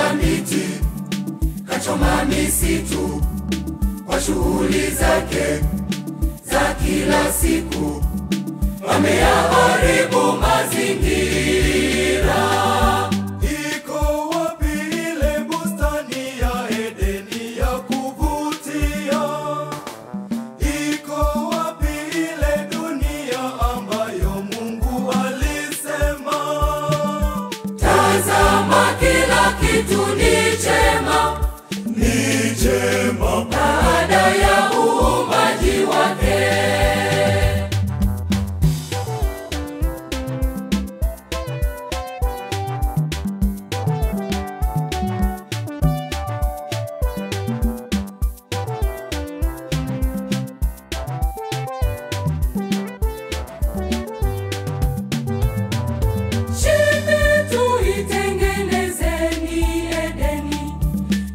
Kakata miti, kachoma misitu, kwa shughuli zake za kila siku, ameyaharibu mazingira. Iko wapi ile bustani ya Edeni ya kuvutia? Iko wapi ile dunia ambayo Mungu alisema? Tazama, kila kitu ni chema, Ni chema baada ya uumbaji wake. Shime tuitengenezeni Edeni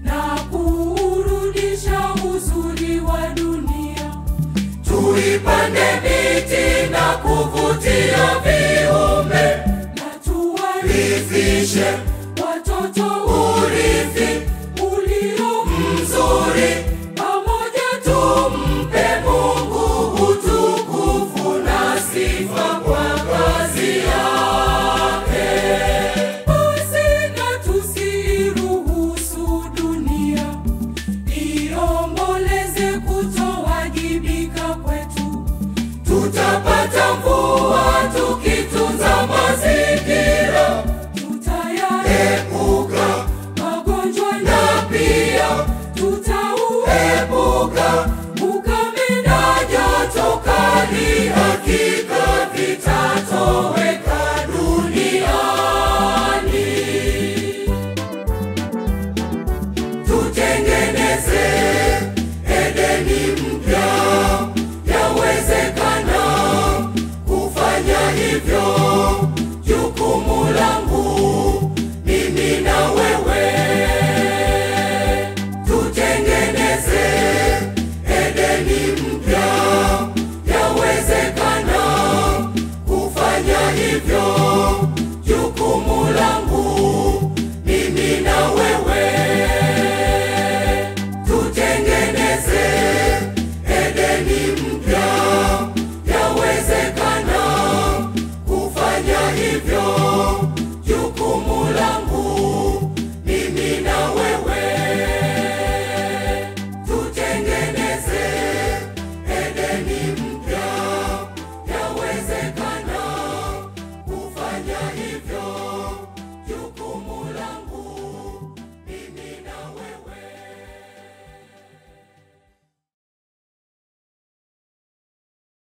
na kurudisha uzuri wa dunia. Tuipande miti na kuvutia viumbe, na tuwarithishe watoto urithi ulio mzuri. Pamoja tumpe Mungu utukufu na sifa kwa kazi yake. Basi na tusiruhusu dunia iomboleze kutowajibika kwetu. Tutapata mvua tukitunza mazingira, tutayaepuka magonjwa na pia tutauepuka ukame na joto kali. Hakika vitatoweka duniani. Tutengeneze